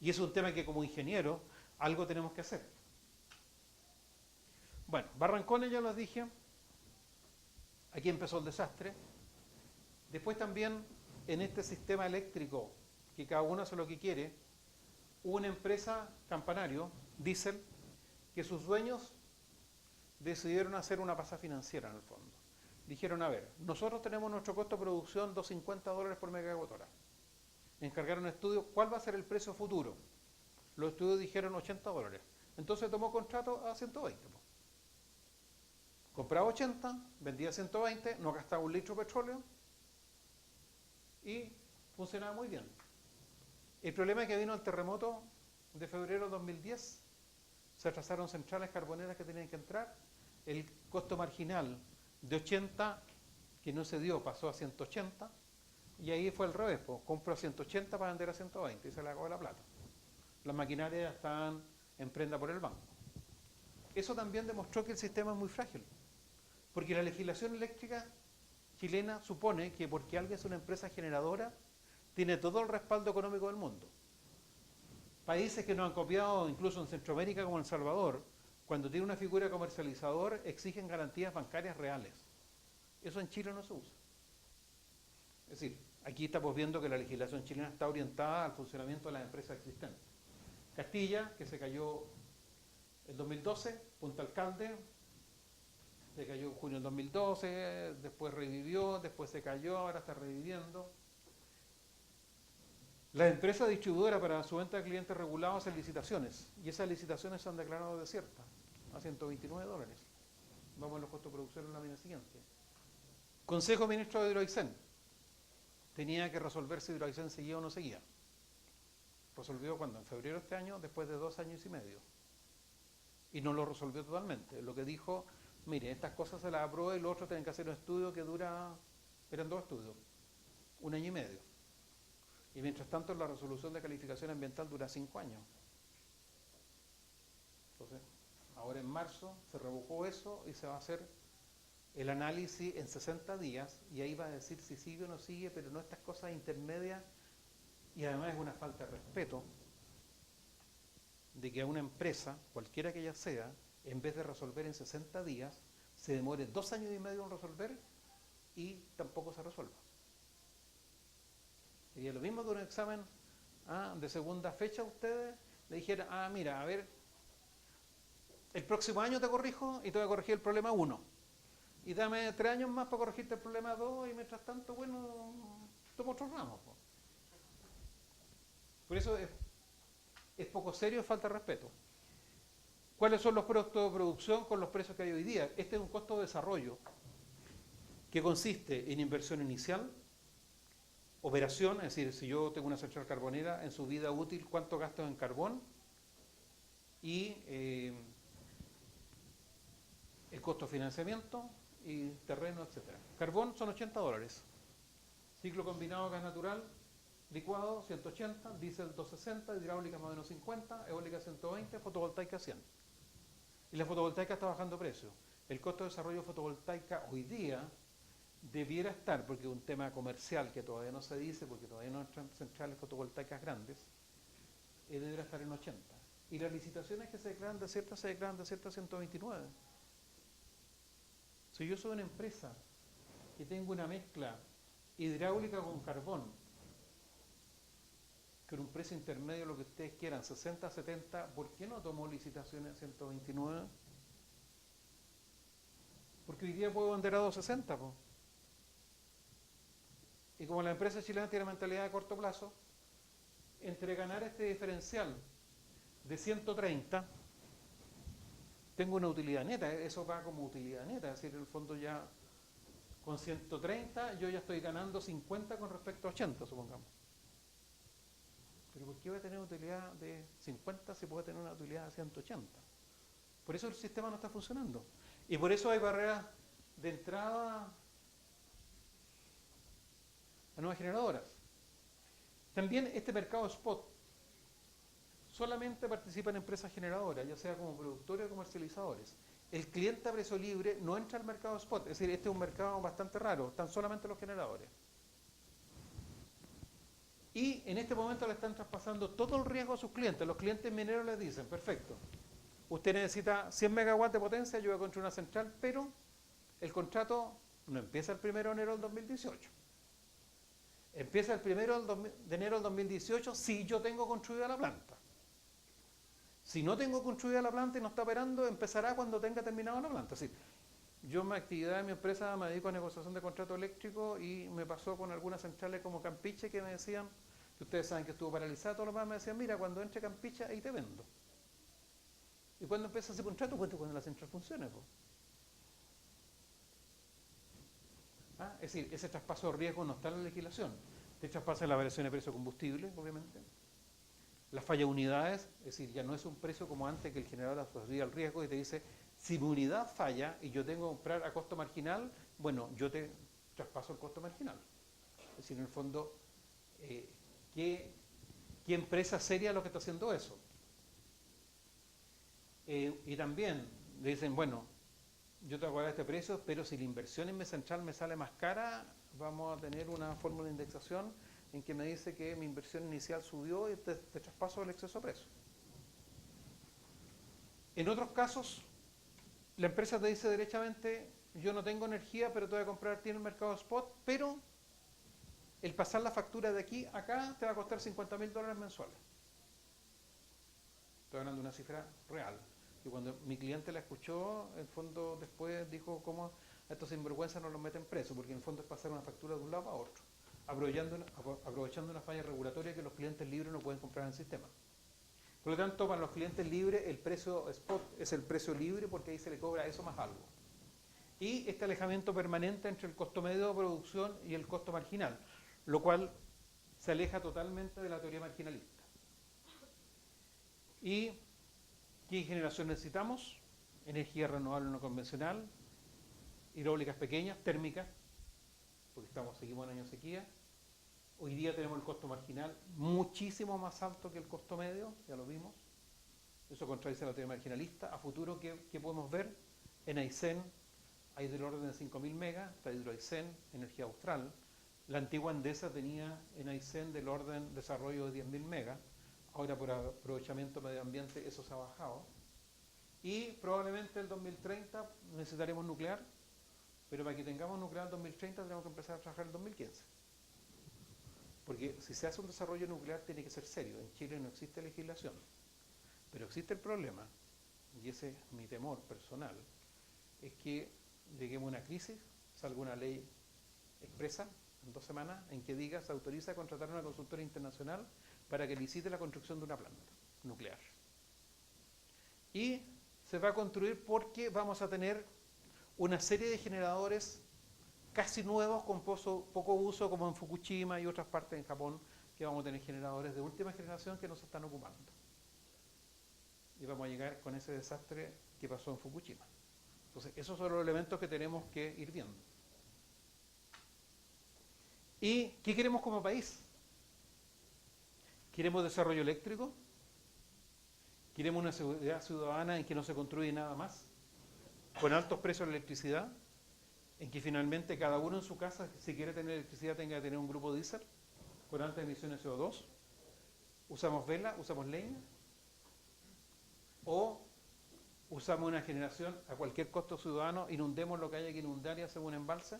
Y es un tema que como ingeniero algo tenemos que hacer. Bueno, Barrancones ya los dije, aquí empezó el desastre. Después también en este sistema eléctrico, que cada uno hace lo que quiere, hubo una empresa, Campanario, Diesel, que sus dueños decidieron hacer una pasada financiera en el fondo. Dijeron, a ver, nosotros tenemos nuestro costo de producción $250 por megawatt hora. Encargaron estudios, ¿cuál va a ser el precio futuro? Los estudios dijeron $80. Entonces tomó contrato a 120. Compraba 80, vendía 120, no gastaba un litro de petróleo y funcionaba muy bien. El problema es que vino el terremoto de febrero de 2010, se atrasaron centrales carboneras que tenían que entrar, el costo marginal de 80 que no se dio pasó a 180 y ahí fue al revés, pues, compro a 180 para vender a 120 y se le acabó la plata. Las maquinarias estaban en prenda por el banco. Eso también demostró que el sistema es muy frágil, porque la legislación eléctrica chilena supone que porque alguien es una empresa generadora, tiene todo el respaldo económico del mundo. Países que nos han copiado, incluso en Centroamérica como El Salvador, cuando tiene una figura comercializador, exigen garantías bancarias reales. Eso en Chile no se usa. Es decir, aquí estamos viendo que la legislación chilena está orientada al funcionamiento de las empresas existentes. Castilla, que se cayó en 2012, Punta Alcalde, se cayó en junio del 2012, después revivió, después se cayó, ahora está reviviendo. Las empresas distribuidoras para su venta de clientes regulados hacen licitaciones y esas licitaciones se han declarado desiertas a $129. Vamos a los costos de producción en la lámina siguiente. Consejo Ministro de Hidroaicén. Tenía que resolver si Hidroaicén seguía o no seguía. Resolvió cuando, en febrero de este año, después de 2 años y medio. Y no lo resolvió totalmente. Lo que dijo, mire, estas cosas se las aprobó y los otros tienen que hacer un estudio que dura, eran 2 estudios, 1 año y medio. Y mientras tanto la resolución de calificación ambiental dura 5 años. Entonces, ahora en marzo se revocó eso y se va a hacer el análisis en 60 días y ahí va a decir si sigue o no sigue, pero no estas cosas intermedias y además es una falta de respeto de que a una empresa, cualquiera que ella sea, en vez de resolver en 60 días, se demore 2 años y medio en resolver y tampoco se resuelva. Sería lo mismo que un examen de segunda fecha ustedes le dijeran, mira, a ver, el próximo año te corrijo y te voy a corregir el problema 1. Y dame 3 años más para corregirte el problema 2 y mientras tanto, bueno, toma otros ramos. Por eso es poco serio, es falta de respeto. ¿Cuáles son los costos de producción con los precios que hay hoy día? Este es un costo de desarrollo que consiste en inversión inicial, operación, es decir, si yo tengo una central carbonera, en su vida útil, cuánto gasto en carbón y el costo de financiamiento y terreno, etcétera. Carbón son $80. Ciclo combinado gas natural, licuado 180, diésel 260, hidráulica más o menos 50, eólica 120, fotovoltaica 100. Y la fotovoltaica está bajando precio. El costo de desarrollo fotovoltaica hoy día debiera estar, porque es un tema comercial que todavía no se dice, porque todavía no entran centrales fotovoltaicas grandes, debiera estar en 80. Y las licitaciones que se declaran desiertas a 129. Si yo soy una empresa que tengo una mezcla hidráulica con carbón, que en un precio intermedio lo que ustedes quieran, 60, 70, ¿por qué no tomo licitaciones a 129? Porque hoy día puedo vender a 260, po. Y como la empresa chilena tiene mentalidad de corto plazo, entre ganar este diferencial de 130, tengo una utilidad neta, eso va como utilidad neta, es decir, en el fondo ya con 130 yo ya estoy ganando 50 con respecto a 80, supongamos. Pero ¿por qué voy a tener utilidad de 50 si puedo tener una utilidad de 180? Por eso el sistema no está funcionando. Y por eso hay barreras de entrada a nuevas generadoras. También este mercado spot solamente participan empresas generadoras, ya sea como productores o comercializadores. El cliente a precio libre no entra al mercado spot, es decir, este es un mercado bastante raro, están solamente los generadores. Y en este momento le están traspasando todo el riesgo a sus clientes. Los clientes mineros les dicen, perfecto, usted necesita 100 megawatts de potencia, yo voy a construir una central, pero el contrato no empieza el 1 de enero del 2018. Empieza el 1 de enero del 2018 si yo tengo construida la planta. Si no tengo construida la planta y no está operando, empezará cuando tenga terminado la planta. Es decir, yo en mi actividad en mi empresa me dedico a negociación de contrato eléctrico y me pasó con algunas centrales como Campiche que me decían, que ustedes saben que estuvo paralizada, todo lo demás me decían, mira, cuando entre Campiche ahí te vendo. ¿Y cuando empieza ese contrato? Pues cuando la central funcione. Pues. Es decir, ese traspaso de riesgo no está en la legislación. Este traspaso es la variación de precio de combustible, obviamente. La falla de unidades, es decir, ya no es un precio como antes que el generador asocia al riesgo y te dice, si mi unidad falla y yo tengo que comprar a costo marginal, bueno, yo te traspaso el costo marginal. Es decir, en el fondo, ¿qué empresa seria es lo que está haciendo eso? Y también le dicen, bueno, yo te voy a pagar este precio, pero si la inversión en mi central me sale más cara, vamos a tener una fórmula de indexación en que me dice que mi inversión inicial subió y te traspaso el exceso de precio. En otros casos, la empresa te dice derechamente, yo no tengo energía, pero te voy a comprar a ti en el mercado spot, pero el pasar la factura de aquí a acá te va a costar $50.000 mensuales. Estoy hablando de una cifra real. Y cuando mi cliente la escuchó, en el fondo después dijo cómo a estos sinvergüenzas no los meten preso, porque en el fondo es pasar una factura de un lado a otro, aprovechando una falla regulatoria que los clientes libres no pueden comprar en el sistema. Por lo tanto, para los clientes libres el precio spot es el precio libre porque ahí se le cobra eso más algo. Y este alejamiento permanente entre el costo medio de producción y el costo marginal, lo cual se aleja totalmente de la teoría marginalista. ¿Y qué generación necesitamos? Energía renovable no convencional, hidráulicas pequeñas, térmicas, porque seguimos en año de sequía. Hoy día tenemos el costo marginal muchísimo más alto que el costo medio, ya lo vimos. Eso contradice la teoría marginalista. A futuro, ¿qué podemos ver? En Aysén hay del orden de 5.000 megas, está Hidroaysén, energía austral. La antigua Endesa tenía en Aysén del orden de desarrollo de 10.000 megas. Ahora por aprovechamiento medio ambiente eso se ha bajado. Y probablemente el 2030 necesitaremos nuclear, pero para que tengamos nuclear en 2030 tenemos que empezar a trabajar en el 2015. Porque si se hace un desarrollo nuclear tiene que ser serio. En Chile no existe legislación. Pero existe el problema, y ese es mi temor personal, es que lleguemos a una crisis, salga una ley expresa en 2 semanas en que diga se autoriza a contratar a una consultora internacional para que licite la construcción de una planta nuclear. Y se va a construir porque vamos a tener una serie de generadores casi nuevos con poco uso, como en Fukushima y otras partes en Japón, que vamos a tener generadores de última generación que no se están ocupando. Y vamos a llegar con ese desastre que pasó en Fukushima. Entonces, esos son los elementos que tenemos que ir viendo. ¿Y qué queremos como país? ¿Queremos desarrollo eléctrico? ¿Queremos una seguridad ciudadana en que no se construye nada más? ¿Con altos precios de electricidad? ¿En que finalmente cada uno en su casa, si quiere tener electricidad, tenga que tener un grupo diésel con altas emisiones de CO2? ¿Usamos vela? ¿Usamos leña? ¿O usamos una generación a cualquier costo ciudadano, inundemos lo que haya que inundar y hacemos un embalse?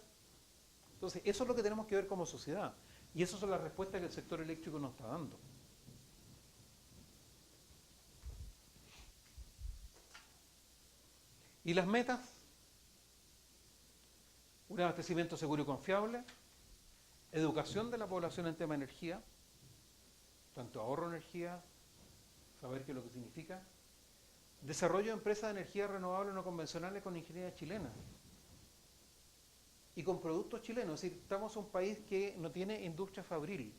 Entonces, eso es lo que tenemos que ver como sociedad. Y esas son las respuestas que el sector eléctrico nos está dando. ¿Y las metas? Un abastecimiento seguro y confiable, educación de la población en tema de energía, tanto ahorro de energía, saber qué es lo que significa, desarrollo de empresas de energía renovable no convencionales con ingeniería chilena y con productos chilenos. Es decir, estamos en un país que no tiene industria fabril.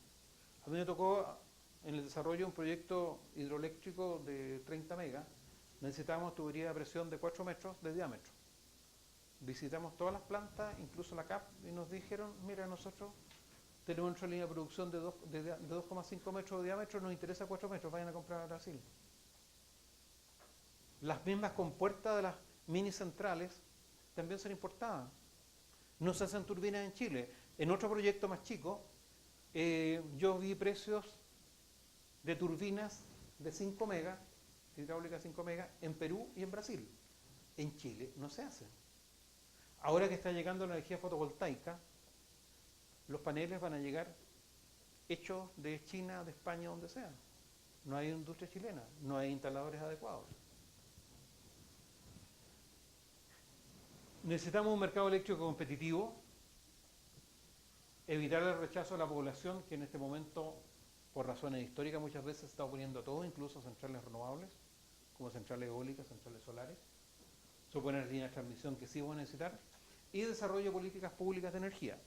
A mí me tocó en el desarrollo de un proyecto hidroeléctrico de 30 megas, necesitábamos tubería de presión de 4 metros de diámetro. Visitamos todas las plantas, incluso la CAP, y nos dijeron, mira, nosotros tenemos nuestra línea de producción de 2,5 metros de diámetro, nos interesa 4 metros, vayan a comprar a Brasil. Las mismas compuertas de las mini centrales también son importadas. No se hacen turbinas en Chile. En otro proyecto más chico, Yo vi precios de turbinas de 5 megas, hidráulica 5 megas, en Perú y en Brasil. En Chile no se hace. Ahora que está llegando la energía fotovoltaica, los paneles van a llegar hechos de China, de España, donde sea. No hay industria chilena, no hay instaladores adecuados. Necesitamos un mercado eléctrico competitivo, evitar el rechazo de la población, que en este momento, por razones históricas, muchas veces se está oponiendo a todo, incluso a centrales renovables, como centrales eólicas, centrales solares. Suponer líneas de transmisión que sí van a necesitar, y desarrollo de políticas públicas de energía.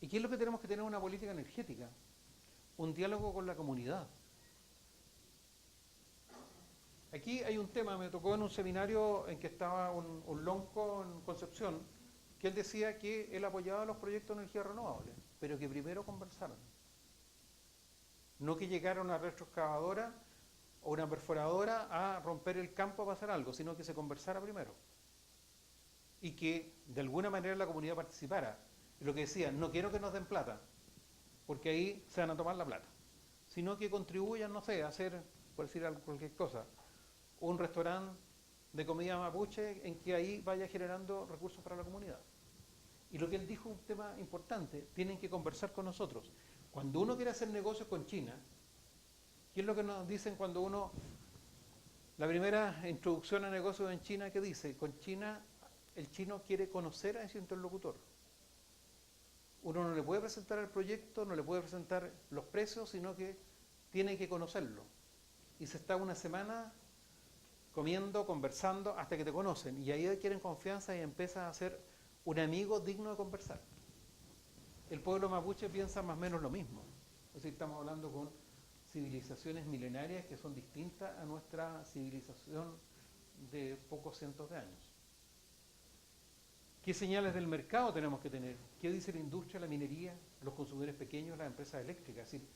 ¿Y qué es lo que tenemos que tener en una política energética? Un diálogo con la comunidad. Aquí hay un tema, me tocó en un seminario en que estaba un lonco en Concepción, que él decía que él apoyaba los proyectos de energía renovable, pero que primero conversaran. No que llegara una retroexcavadora o una perforadora a romper el campo para hacer algo, sino que se conversara primero. Y que de alguna manera la comunidad participara. Y lo que decía, no quiero que nos den plata, porque ahí se van a tomar la plata, sino que contribuyan, no sé, a hacer, por decir cualquier cosa, un restaurante de comida mapuche en que ahí vaya generando recursos para la comunidad. Y lo que él dijo, un tema importante, tienen que conversar con nosotros. Cuando uno quiere hacer negocios con China, ¿qué es lo que nos dicen cuando uno, la primera introducción a negocios en China, qué dice? Con China, el chino quiere conocer a ese interlocutor. Uno no le puede presentar el proyecto, no le puede presentar los precios, sino que tiene que conocerlo. Y se está una semana comiendo, conversando, hasta que te conocen. Y ahí adquieren confianza y empiezas a ser un amigo digno de conversar. El pueblo mapuche piensa más o menos lo mismo. Es decir, estamos hablando con civilizaciones milenarias que son distintas a nuestra civilización de pocos cientos de años. ¿Qué señales del mercado tenemos que tener? ¿Qué dice la industria, la minería, los consumidores pequeños, las empresas eléctricas? Es decir,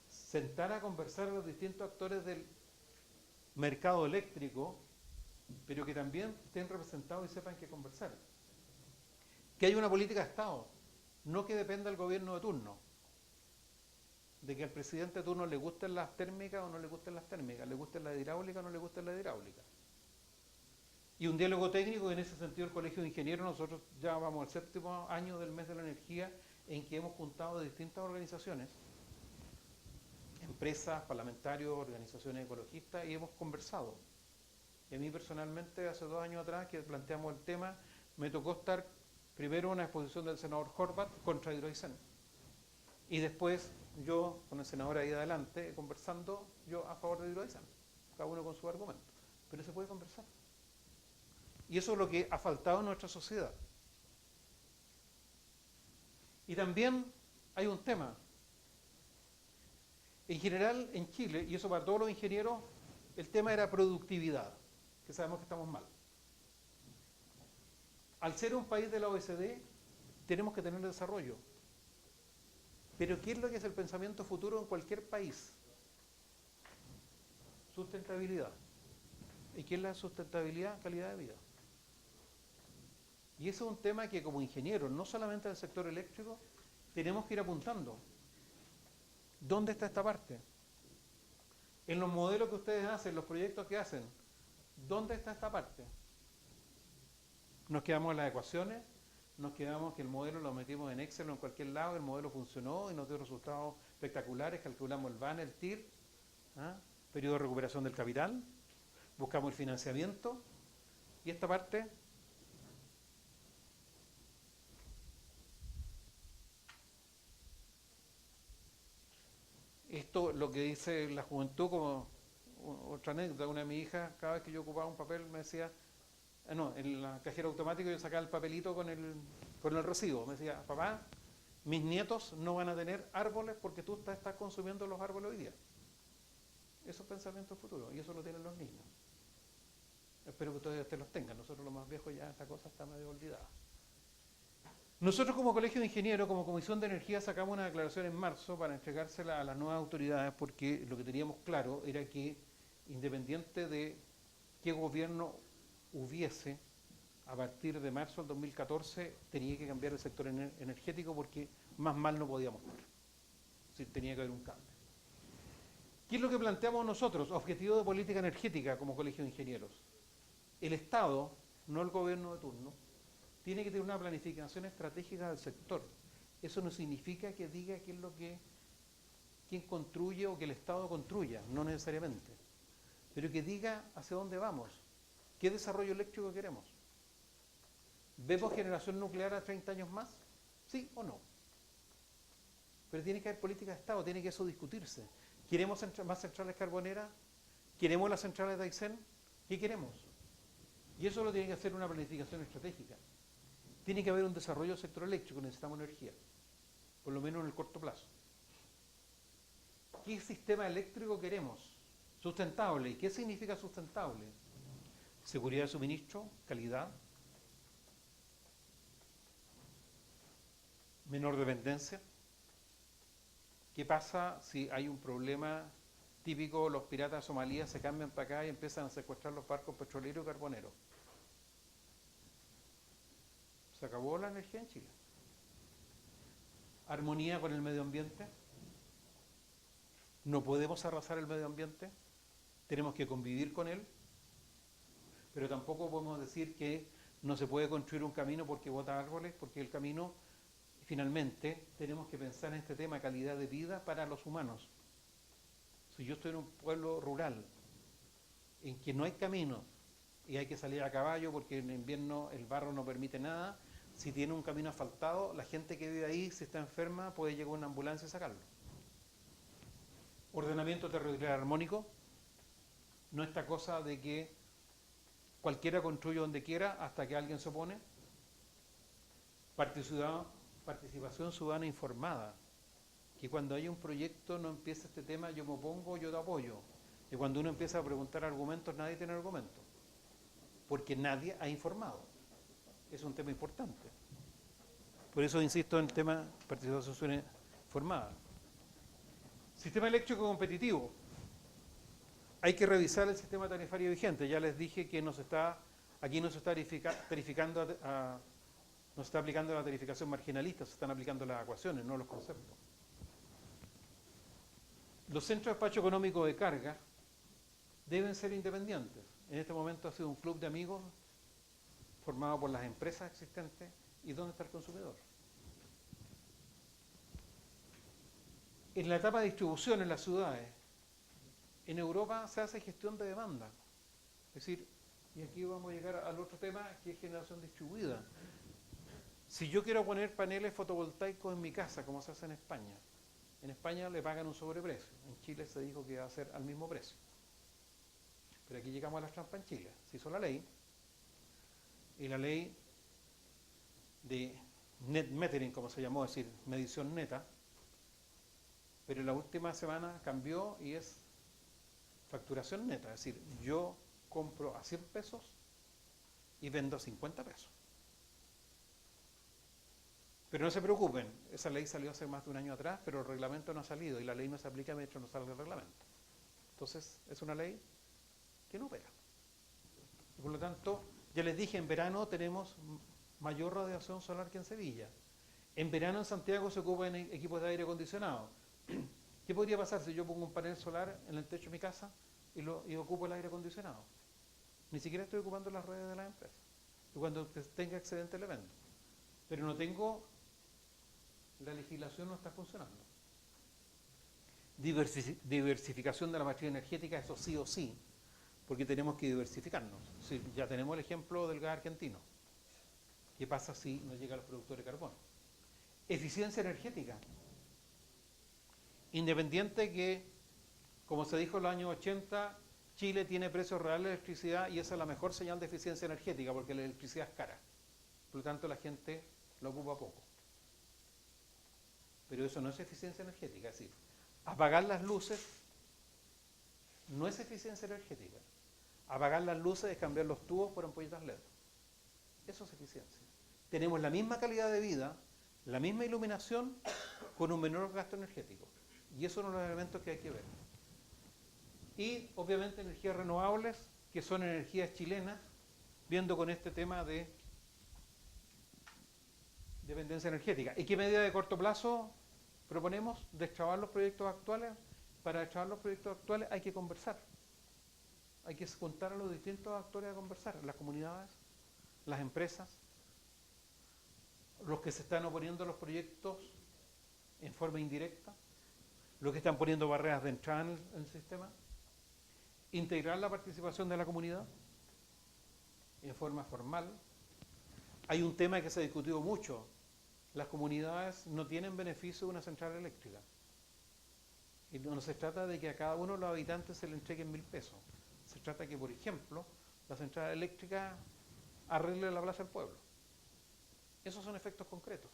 sentar a conversar a los distintos actores del mercado eléctrico, pero que también estén representados y sepan qué conversar. Que haya una política de Estado, no que dependa del gobierno de turno, de que al presidente de turno le gusten las térmicas o no le gusten las térmicas, le gusten la hidráulica o no le gusten la hidráulica. Y un diálogo técnico, en ese sentido el Colegio de Ingenieros, nosotros ya vamos al 7º año del mes de la energía, en que hemos juntado de distintas organizaciones, empresas, parlamentarios, organizaciones ecologistas, y hemos conversado. Y a mí personalmente, hace 2 años atrás, que planteamos el tema, me tocó estar primero en una exposición del senador Horvat contra Hidroaicén. Y después yo, con el senador ahí adelante, conversando, yo a favor de Hidroaicén, cada uno con su argumento. Pero se puede conversar. Y eso es lo que ha faltado en nuestra sociedad. Y también hay un tema. En general, en Chile, y eso para todos los ingenieros, el tema era productividad, que sabemos que estamos mal. Al ser un país de la OECD, tenemos que tener desarrollo. Pero ¿qué es lo que es el pensamiento futuro en cualquier país? Sustentabilidad. ¿Y qué es la sustentabilidad? Calidad de vida. Y eso es un tema que como ingenieros, no solamente del sector eléctrico, tenemos que ir apuntando. ¿Dónde está esta parte? En los modelos que ustedes hacen, los proyectos que hacen, ¿dónde está esta parte? Nos quedamos en las ecuaciones, nos quedamos que el modelo lo metimos en Excel o en cualquier lado, el modelo funcionó y nos dio resultados espectaculares, calculamos el VAN, el TIR, periodo de recuperación del capital, buscamos el financiamiento, y esta parte... Esto, lo que dice la juventud, como otra anécdota, una de mis hijas, cada vez que yo ocupaba un papel me decía, en la cajera automática yo sacaba el papelito con el recibo, me decía, papá, mis nietos no van a tener árboles porque tú estás consumiendo los árboles hoy día. Eso es pensamiento futuro, y eso lo tienen los niños. Espero que ustedes los tengan, nosotros los más viejos ya esta cosa está medio olvidada. Nosotros como Colegio de Ingenieros, como Comisión de Energía, sacamos una declaración en marzo para entregársela a las nuevas autoridades, porque lo que teníamos claro era que, independiente de qué gobierno hubiese, a partir de marzo del 2014 tenía que cambiar el sector energético porque más mal no podíamos estar. Es decir, tenía que haber un cambio. ¿Qué es lo que planteamos nosotros? Objetivo de política energética como Colegio de Ingenieros. El Estado, no el gobierno de turno, tiene que tener una planificación estratégica del sector. Eso no significa que diga qué es lo que quién construye o que el Estado construya, no necesariamente, pero que diga hacia dónde vamos, qué desarrollo eléctrico queremos. ¿Vemos generación nuclear a 30 años más? ¿Sí o no? Pero tiene que haber política de Estado, tiene que eso discutirse. ¿Queremos más centrales carboneras? ¿Queremos las centrales de Aysén? ¿Qué queremos? Y eso lo tiene que hacer una planificación estratégica. Tiene que haber un desarrollo del sector eléctrico, necesitamos energía, por lo menos en el corto plazo. ¿Qué sistema eléctrico queremos? Sustentable. ¿Y qué significa sustentable? Seguridad de suministro, calidad, menor dependencia. ¿Qué pasa si hay un problema típico? Los piratas de Somalia se cambian para acá y empiezan a secuestrar los barcos petroleros y carboneros. Se acabó la energía en Chile. Armonía con el medio ambiente. No podemos arrasar el medio ambiente. Tenemos que convivir con él. Pero tampoco podemos decir que no se puede construir un camino porque bota árboles, porque el camino, finalmente, tenemos que pensar en este tema de calidad de vida para los humanos. Si yo estoy en un pueblo rural en que no hay camino y hay que salir a caballo porque en invierno el barro no permite nada, si tiene un camino asfaltado, la gente que vive ahí, si está enferma, puede llegar una ambulancia y sacarlo. Ordenamiento territorial armónico, no esta cosa de que cualquiera construye donde quiera hasta que alguien se opone. Participación ciudadana informada, que cuando hay un proyecto no empieza este tema, yo me opongo, yo te apoyo. Y cuando uno empieza a preguntar argumentos, nadie tiene argumentos, porque nadie ha informado. Es un tema importante. Por eso insisto en el tema de participación ciudadana informada. Sistema eléctrico competitivo. Hay que revisar el sistema tarifario vigente. Ya les dije que aquí no se está tarificando no se está aplicando la tarificación marginalista, se están aplicando las ecuaciones, no los conceptos. Los centros de despacho económico de carga deben ser independientes. En este momento ha sido un club de amigos formado por las empresas existentes. ¿Y dónde está el consumidor? En la etapa de distribución en las ciudades, en Europa se hace gestión de demanda. Es decir, y aquí vamos a llegar al otro tema, que es generación distribuida. Si yo quiero poner paneles fotovoltaicos en mi casa, como se hace en España le pagan un sobreprecio. En Chile se dijo que iba a ser al mismo precio. Pero aquí llegamos a las trampas en Chile. Se hizo la ley, y la ley de net metering, como se llamó, es decir, medición neta, pero en la última semana cambió y es facturación neta, es decir, yo compro a 100 pesos y vendo a 50 pesos. Pero no se preocupen, esa ley salió hace más de un año atrás, pero el reglamento no ha salido y la ley no se aplica mientras no salga el reglamento. Entonces, es una ley que no opera. Y por lo tanto, ya les dije, en verano tenemos mayor radiación solar que en Sevilla. En verano en Santiago se ocupan equipos de aire acondicionado. ¿Qué podría pasar si yo pongo un panel solar en el techo de mi casa y ocupo el aire acondicionado? Ni siquiera estoy ocupando las redes de las empresas. Y cuando tenga excedente le vendo. Pero no tengo, la legislación no está funcionando. Diversificación de la matriz energética, eso sí o sí, porque tenemos que diversificarnos. Sí, ya tenemos el ejemplo del gas argentino. ¿Qué pasa si no llega a los productores de carbón? Eficiencia energética. Independiente que, como se dijo en los años 80, Chile tiene precios reales de electricidad y esa es la mejor señal de eficiencia energética porque la electricidad es cara. Por lo tanto, la gente lo ocupa poco. Pero eso no es eficiencia energética. Es decir, apagar las luces no es eficiencia energética. Apagar las luces es cambiar los tubos por ampolletas LED. Eso es eficiencia. Tenemos la misma calidad de vida, la misma iluminación, con un menor gasto energético. Y eso es uno de los elementos que hay que ver. Y, obviamente, energías renovables, que son energías chilenas, viendo con este tema de dependencia energética. ¿Y qué medida de corto plazo proponemos? Destrabar los proyectos actuales. Para destrabar los proyectos actuales hay que conversar. Hay que juntar a los distintos actores a conversar, las comunidades, las empresas, los que se están oponiendo a los proyectos en forma indirecta, los que están poniendo barreras de entrada en el sistema, integrar la participación de la comunidad en forma formal. Hay un tema que se ha discutido mucho: las comunidades no tienen beneficio de una central eléctrica. Y no se trata de que a cada uno de los habitantes se le entreguen 1.000 pesos. Se trata de que, por ejemplo, la central eléctrica arregle la plaza del pueblo. Esos son efectos concretos.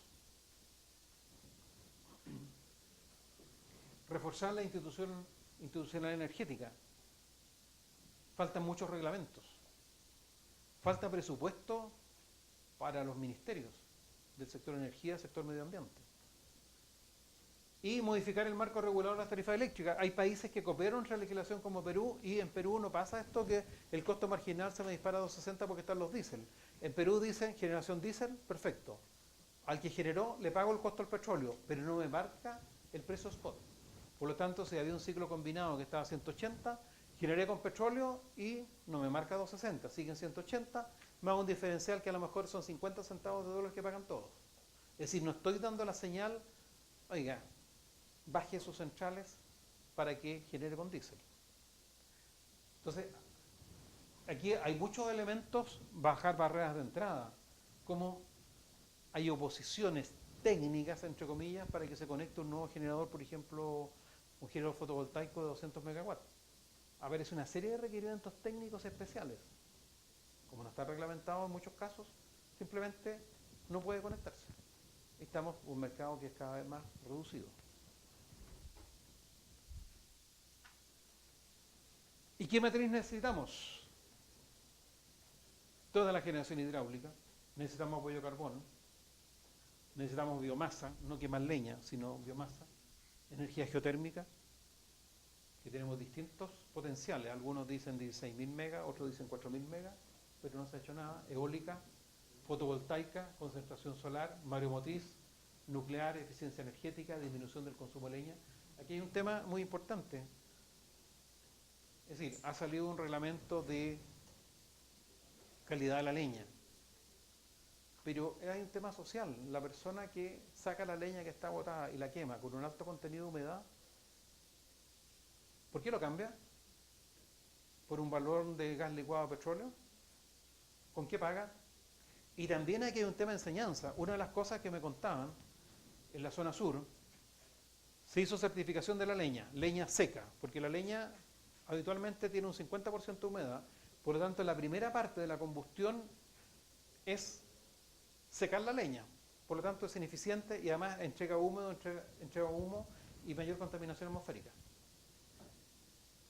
Reforzar la institucional energética. Faltan muchos reglamentos. Falta presupuesto para los ministerios del sector energía, sector medio ambiente. Y modificar el marco regulador de las tarifas eléctricas. Hay países que copiaron nuestra legislación como Perú, y en Perú no pasa esto que el costo marginal se me dispara a 2.60 porque están los diésel. En Perú dicen generación diésel, perfecto. Al que generó le pago el costo del petróleo, pero no me marca el precio spot. Por lo tanto, si había un ciclo combinado que estaba a 180, generé con petróleo y no me marca 2.60, siguen 180, me hago un diferencial que a lo mejor son 50 centavos de dólar que pagan todos. Es decir, no estoy dando la señal, oiga, baje sus centrales para que genere con diésel. Entonces, aquí hay muchos elementos: bajar barreras de entrada, como hay oposiciones técnicas, entre comillas, para que se conecte un nuevo generador, por ejemplo, un generador fotovoltaico de 200 megawatts. Aparece una serie de requerimientos técnicos especiales. Como no está reglamentado en muchos casos, simplemente no puede conectarse. Estamos en un mercado que es cada vez más reducido. ¿Y qué matriz necesitamos? Toda la generación hidráulica. Necesitamos apoyo carbón. Necesitamos biomasa, no quemar leña, sino biomasa. Energía geotérmica, que tenemos distintos potenciales. Algunos dicen 16.000 megas, otros dicen 4.000 megas, pero no se ha hecho nada. Eólica, fotovoltaica, concentración solar, mareomotriz, nuclear, eficiencia energética, disminución del consumo de leña. Aquí hay un tema muy importante. Es decir, ha salido un reglamento de calidad de la leña, pero hay un tema social. La persona que saca la leña que está botada y la quema con un alto contenido de humedad, ¿por qué lo cambia? ¿Por un valor de gas licuado a petróleo? ¿Con qué paga? Y también aquí hay un tema de enseñanza. Una de las cosas que me contaban, en la zona sur, se hizo certificación de la leña seca, porque la leña habitualmente tiene un 50% de humedad, por lo tanto la primera parte de la combustión es secar la leña, por lo tanto es ineficiente y además entrega humo y mayor contaminación atmosférica.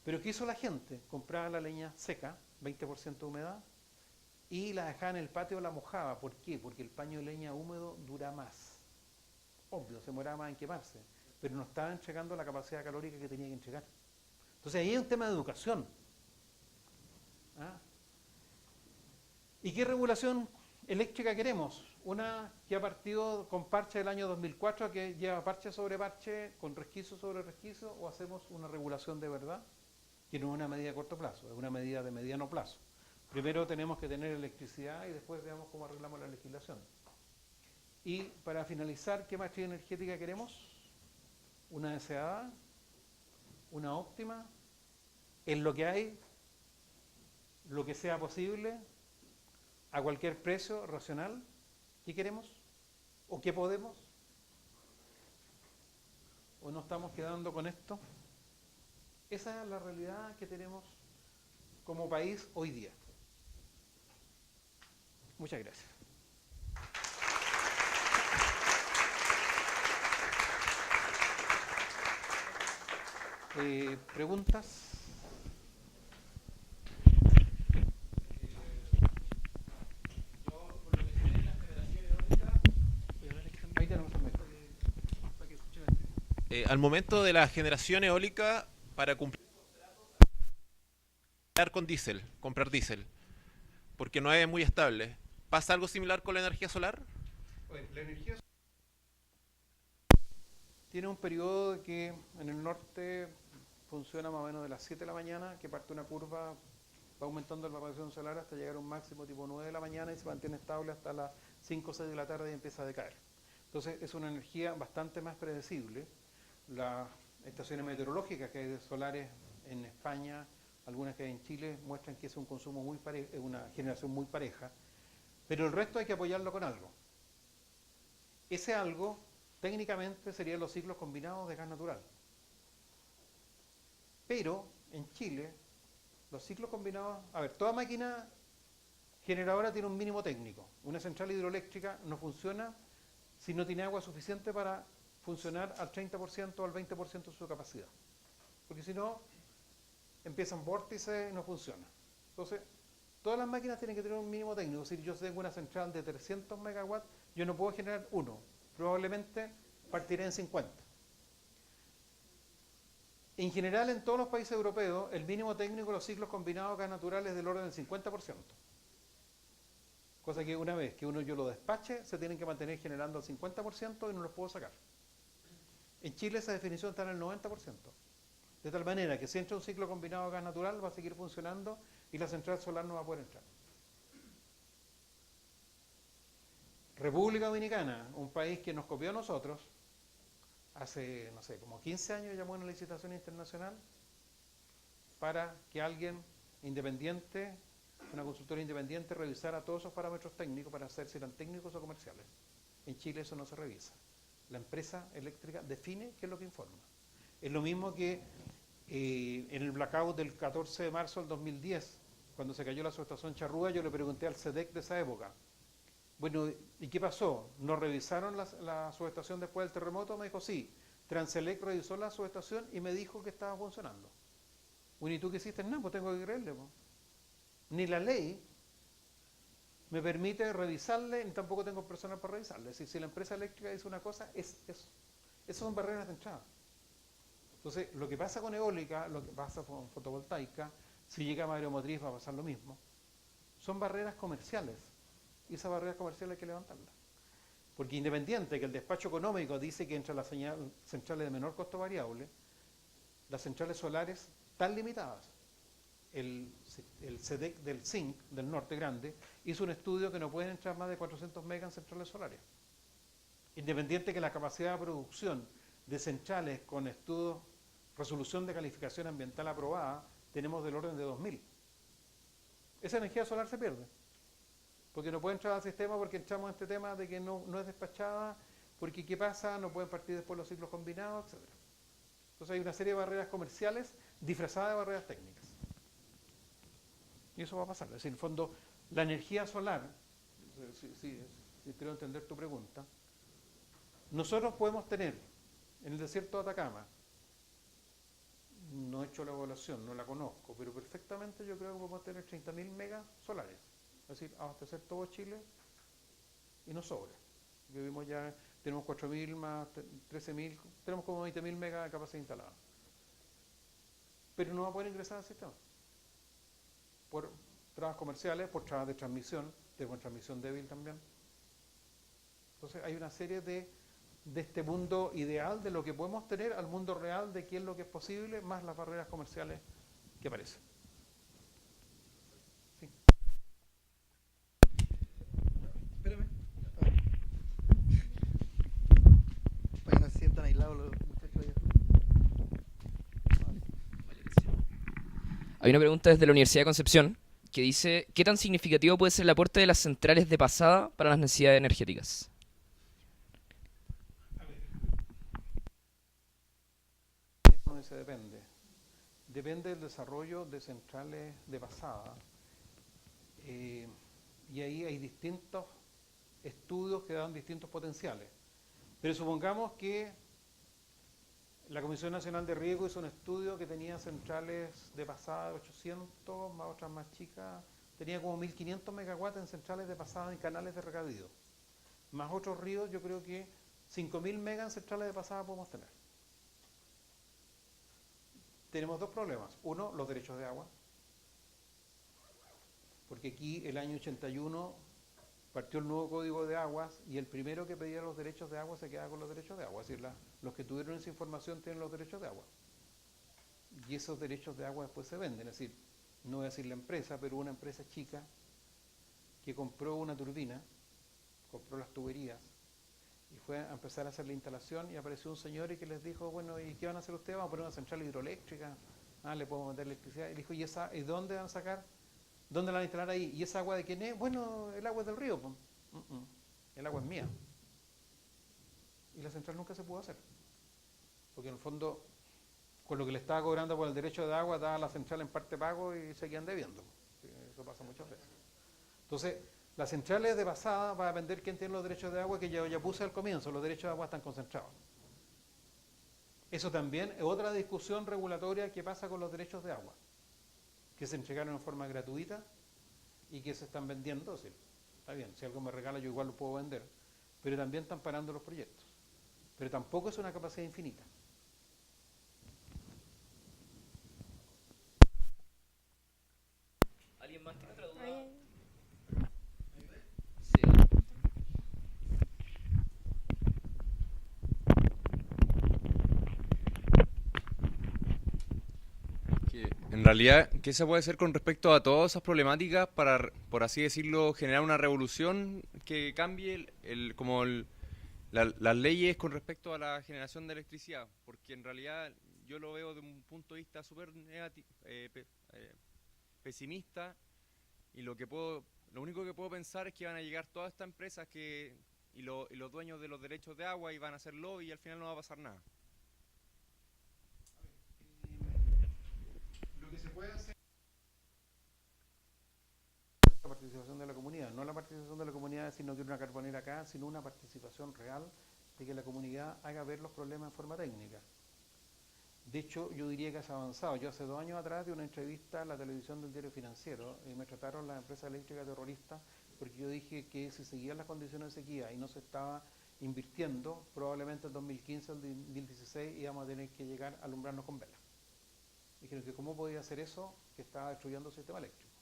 Pero ¿qué hizo la gente? Compraba la leña seca, 20% de humedad, y la dejaba en el patio o la mojaba. ¿Por qué? Porque el paño de leña húmedo dura más. Obvio, se demoraba más en quemarse, pero no estaba entregando la capacidad calórica que tenía que entregar. Entonces ahí hay un tema de educación. ¿Ah? ¿Y qué regulación eléctrica queremos? Una que ha partido con parche del año 2004, que lleva parche sobre parche, con resquicio sobre resquicio, o hacemos una regulación de verdad, que no es una medida a corto plazo, es una medida de mediano plazo. Primero tenemos que tener electricidad y después veamos cómo arreglamos la legislación. Y para finalizar, ¿qué matriz energética queremos? Una deseada, una óptima, en lo que hay, lo que sea posible, a cualquier precio racional. ¿Qué queremos? ¿O qué podemos? ¿O no estamos quedando con esto? Esa es la realidad que tenemos como país hoy día. Muchas gracias. ¿Preguntas? Al momento de la generación eólica, para cumplir con diésel, comprar diésel. porque no es muy estable. ¿Pasa algo similar con la energía solar? Oye, la energía tiene un periodo que en el norte funciona más o menos de las 7 de la mañana, que parte una curva, va aumentando la radiación solar hasta llegar a un máximo tipo 9 de la mañana y se mantiene estable hasta las 5 o 6 de la tarde y empieza a decaer. Entonces es una energía bastante más predecible. Las estaciones meteorológicas que hay de solares en España, algunas que hay en Chile, muestran que es un consumo muy parejo, es una generación muy pareja, pero el resto hay que apoyarlo con algo. Ese algo técnicamente serían los ciclos combinados de gas natural. Pero en Chile, los ciclos combinados, a ver, toda máquina generadora tiene un mínimo técnico. Una central hidroeléctrica no funciona si no tiene agua suficiente para funcionar al 30% o al 20% de su capacidad. Porque si no, empiezan vórtices y no funciona. Entonces, todas las máquinas tienen que tener un mínimo técnico. Es decir, yo tengo una central de 300 megawatts, yo no puedo generar uno. Probablemente partiré en 50. En general, en todos los países europeos, el mínimo técnico de los ciclos combinados de gas natural es del orden del 50%. Cosa que una vez que yo lo despache, se tienen que mantener generando el 50% y no los puedo sacar. En Chile esa definición está en el 90%. De tal manera que si entra un ciclo combinado de gas natural, va a seguir funcionando y la central solar no va a poder entrar. República Dominicana, un país que nos copió a nosotros, hace, no sé, como 15 años llamó a una licitación internacional para que alguien independiente, una consultora independiente, revisara todos esos parámetros técnicos para saber si eran técnicos o comerciales. En Chile eso no se revisa. La empresa eléctrica define qué es lo que informa. Es lo mismo que en el blackout del 14 de marzo del 2010, cuando se cayó la subestación Charrúa, yo le pregunté al SEDEC de esa época, bueno, ¿y qué pasó? ¿No revisaron la subestación después del terremoto? Me dijo, sí. Transelec revisó la subestación y me dijo que estaba funcionando. Bueno, ¿y tú qué hiciste? No, pues tengo que creerle. Pues. Ni la ley me permite revisarle, ni tampoco tengo personal para revisarle. Es decir, si la empresa eléctrica dice una cosa, es eso. Esas son barreras de entrada. Entonces, lo que pasa con eólica, lo que pasa con fotovoltaica, si llega a aeromotriz va a pasar lo mismo. Son barreras comerciales. Y esas barreras comerciales hay que levantarlas. Porque independiente que el despacho económico dice que entre las centrales de menor costo variable, las centrales solares están limitadas. El SEDEC del ZINC, del Norte Grande, hizo un estudio que no pueden entrar más de 400 megas en centrales solares. Independiente que la capacidad de producción de centrales con estudios, resolución de calificación ambiental aprobada, tenemos del orden de 2000. Esa energía solar se pierde. Porque no puede entrar al sistema porque entramos en este tema de que no es despachada, porque ¿qué pasa? No pueden partir después los ciclos combinados, etc. Entonces hay una serie de barreras comerciales disfrazadas de barreras técnicas. Y eso va a pasar. Es decir, en el fondo, la energía solar, si quiero entender tu pregunta, nosotros podemos tener en el desierto de Atacama, no he hecho la evaluación, no la conozco, pero perfectamente yo creo que podemos tener 30.000 megas solares. Es decir, abastecer todo Chile y nos sobra. Vivimos ya, tenemos 4.000 más 13.000, tenemos como 20.000 megas de capacidad instalada. Pero no va a poder ingresar al sistema. Por trabas comerciales, por trabas de transmisión, tenemos transmisión débil también. Entonces hay una serie de este mundo ideal de lo que podemos tener al mundo real de qué es lo que es posible, más las barreras comerciales que aparecen. Sí. Espérame. Para que no se sientan aislados los muchachos allá. Hay una pregunta desde la Universidad de Concepción que dice, ¿qué tan significativo puede ser el aporte de las centrales de pasada para las necesidades energéticas? Se depende. Depende del desarrollo de centrales de pasada. Y ahí hay distintos estudios que dan distintos potenciales. Pero supongamos que la Comisión Nacional de Riesgo hizo un estudio que tenía centrales de pasada de 800, más otras más chicas, tenía como 1.500 megawatts en centrales de pasada en canales de regadío. Más otros ríos, yo creo que 5.000 megas en centrales de pasada podemos tener. Tenemos dos problemas. Uno, los derechos de agua. porque aquí el año 81 partió el nuevo Código de Aguas y el primero que pedía los derechos de agua se quedaba con los derechos de agua, es decir, los que tuvieron esa información tienen los derechos de agua. Y esos derechos de agua después se venden, es decir, no voy a decir la empresa, pero una empresa chica que compró una turbina, compró las tuberías y fue a empezar a hacer la instalación y apareció un señor y que les dijo, bueno, ¿y qué van a hacer ustedes? Vamos a poner una central hidroeléctrica, le podemos meter electricidad. Y dijo, ¿y dónde van a sacar? ¿Dónde la van a instalar ahí? ¿Y esa agua de quién es? Bueno, el agua es del río. Pues. El agua es mía. Y la central nunca se pudo hacer. Porque en el fondo, con lo que le estaba cobrando por el derecho de agua, daba la central en parte pago y seguían debiendo. Eso pasa muchas veces. Entonces, las centrales de pasada va a depender quién tiene los derechos de agua, que ya puse al comienzo, los derechos de agua están concentrados. Eso también es otra discusión regulatoria que pasa con los derechos de agua, que se entregaron en forma gratuita y que se están vendiendo. Sí, está bien, si algo me regala yo igual lo puedo vender, pero también están parando los proyectos. Pero tampoco es una capacidad infinita. ¿Alguien más tiene otra duda? Ay, Sí. En realidad, ¿qué se puede hacer con respecto a todas esas problemáticas para, por así decirlo, generar una revolución que cambie las leyes con respecto a la generación de electricidad? Porque en realidad yo lo veo de un punto de vista súper pesimista y lo único que puedo pensar es que van a llegar todas estas empresas y los dueños de los derechos de agua y van a hacer lobby y al final no va a pasar nada. Lo que se puede hacer la participación de la comunidad, no la participación de la comunidad sino que una carbonera acá, sino una participación real de que la comunidad haga ver los problemas en forma técnica. De hecho, yo diría que has avanzado. Yo hace 2 años atrás di una entrevista a la televisión del Diario Financiero y me trataron las empresas eléctricas terroristas porque yo dije que si seguían las condiciones de sequía y no se estaba invirtiendo, probablemente en 2015 o 2016 íbamos a tener que llegar a alumbrarnos con velas. Dijeron que cómo podía hacer eso, que estaba destruyendo el sistema eléctrico.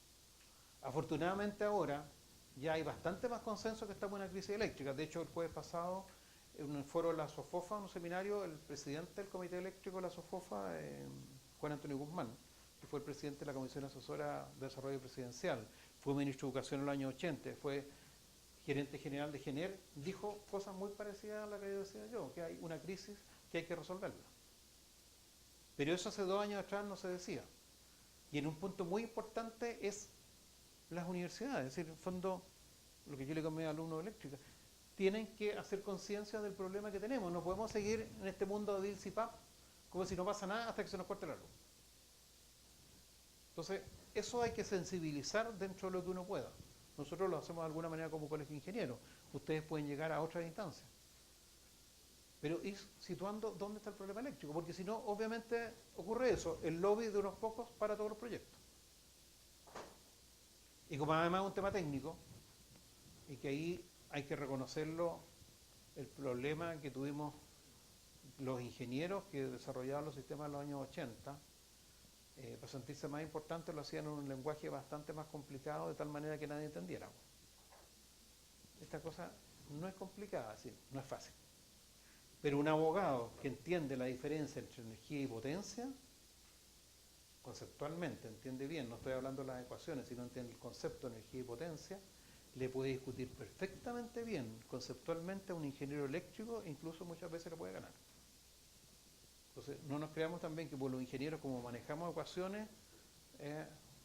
Afortunadamente ahora ya hay bastante más consenso que estamos en una crisis eléctrica. De hecho, el jueves pasado, en un foro de la SOFOFA, en un seminario, el presidente del Comité Eléctrico de la SOFOFA, Juan Antonio Guzmán, que fue el presidente de la Comisión Asesora de Desarrollo Presidencial, fue ministro de Educación en los años 80, fue gerente general de GENER, dijo cosas muy parecidas a las que yo decía yo, que hay una crisis que hay que resolverla. Pero eso hace 2 años atrás no se decía. Y en un punto muy importante es las universidades, es decir, en el fondo, lo que yo le digo a mis alumnos de eléctrica, tienen que hacer conciencia del problema que tenemos. No podemos seguir en este mundo de DILS y PAP como si no pasa nada hasta que se nos corte la luz. Entonces, eso hay que sensibilizar dentro de lo que uno pueda. Nosotros lo hacemos de alguna manera como colegio de ingenieros. Ustedes pueden llegar a otras instancias. Pero ir situando dónde está el problema eléctrico, porque si no, obviamente ocurre eso, el lobby de unos pocos para todos los proyectos. Y como además es un tema técnico, y que ahí hay que reconocerlo, el problema que tuvimos los ingenieros que desarrollaban los sistemas en los años 80, para sentirse más importantes lo hacían en un lenguaje bastante más complicado, de tal manera que nadie entendiera. Esta cosa no es complicada, es decir, no es fácil. Pero un abogado que entiende la diferencia entre energía y potencia, conceptualmente entiende bien, no estoy hablando de las ecuaciones, sino entiende el concepto de energía y potencia, le puede discutir perfectamente bien, conceptualmente, a un ingeniero eléctrico, e incluso muchas veces le puede ganar. Entonces, no nos creamos también que por los ingenieros, como manejamos ecuaciones,